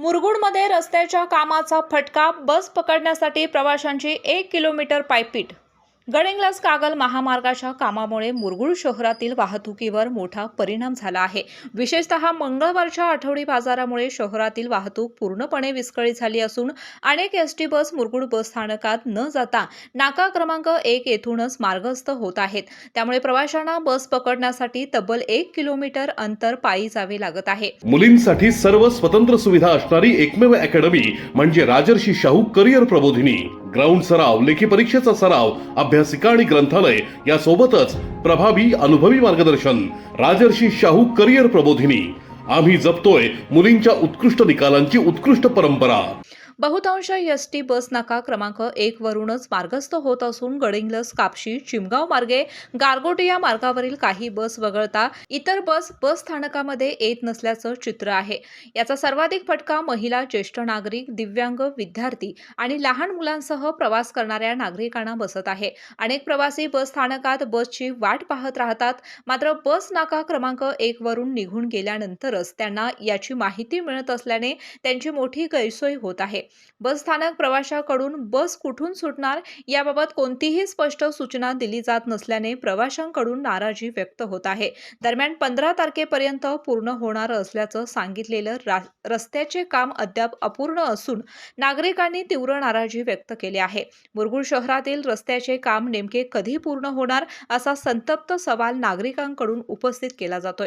मुरगुडमध्ये रस्त्याच्या कामाचा फटका, बस पकडण्यासाठी प्रवाशांची 1 किलोमीटर पायपीट। गडिंग्लज कागल महामार्गाच्या कामामुळे मुरगुड शहरातील वाहतुकीवर मोठा परिणाम झाला आहे। विशेषतः मंगळवारच्या आठवडी बाजारामुळे शहरातील वाहतूक पूर्णपणे विस्कळीत झाली असून अनेक एसटी बस मुरगुड बस स्थानकात न जाता नाका क्रमांक 1 येथूनच मार्गस्थ होत आहेत। त्यामुळे प्रवाशांना बस पकडण्यासाठी तब्बल 1 किलोमीटर अंतर पायी जावे लागत आहे। मुलींसाठी सर्व स्वतंत्र सुविधा असणारी एकमेव अकॅडमी म्हणजे राजर्षी शाहू करिअर प्रबोधिनी। ग्राउंड सराव, लेखी परीक्षेचा सराव, अभ्यासिका आणि ग्रंथालय यासोबतच प्रभावी अनुभवी मार्गदर्शन। राजर्षी शाहू करिअर प्रबोधिनी। आम्ही जपतोय मुलींच्या उत्कृष्ट निकालांची उत्कृष्ट परंपरा। बहुतांश एसटी बस नाका क्रमांक 1 वरूनच मार्गस्थ होत असून गडिंग्लज, कापशी, चिमगाव मार्गे गारगोटी या मार्गावरील काही बस वगळता इतर बस स्थानकामध्ये येत नसल्याचं चित्र आहे। याचा सर्वाधिक फटका महिला, ज्येष्ठ नागरिक, दिव्यांग, विद्यार्थी आणि लहान मुलांसह प्रवास करणाऱ्या नागरिकांना बसत आहे। अनेक प्रवासी बस स्थानकात बसची वाट पाहत राहतात, मात्र बस नाका क्रमांक 1 वरून निघून गेल्यानंतरच त्यांना याची माहिती मिळत असल्याने त्यांची मोठी गैरसोय होत आहे। बस स्थानक प्रवाशांकडून बस कुठून सुटणार याबाबत कोणतीही स्पष्ट सूचना दिली जात नसल्याने प्रवाशांकडून नाराजी व्यक्त होत आहे। दरम्यान 15 तारखेपर्यंत पूर्ण होणार असल्याचं सांगितलेलं रस्त्याचे काम अद्याप अपूर्ण असून नागरिकांनी तीव्र नाराजी व्यक्त केली आहे। मुरगुड शहरातील रस्त्याचे काम नेमके कधी पूर्ण होणार असा संतप्त सवाल नागरिकांकडून उपस्थित केला जातोय।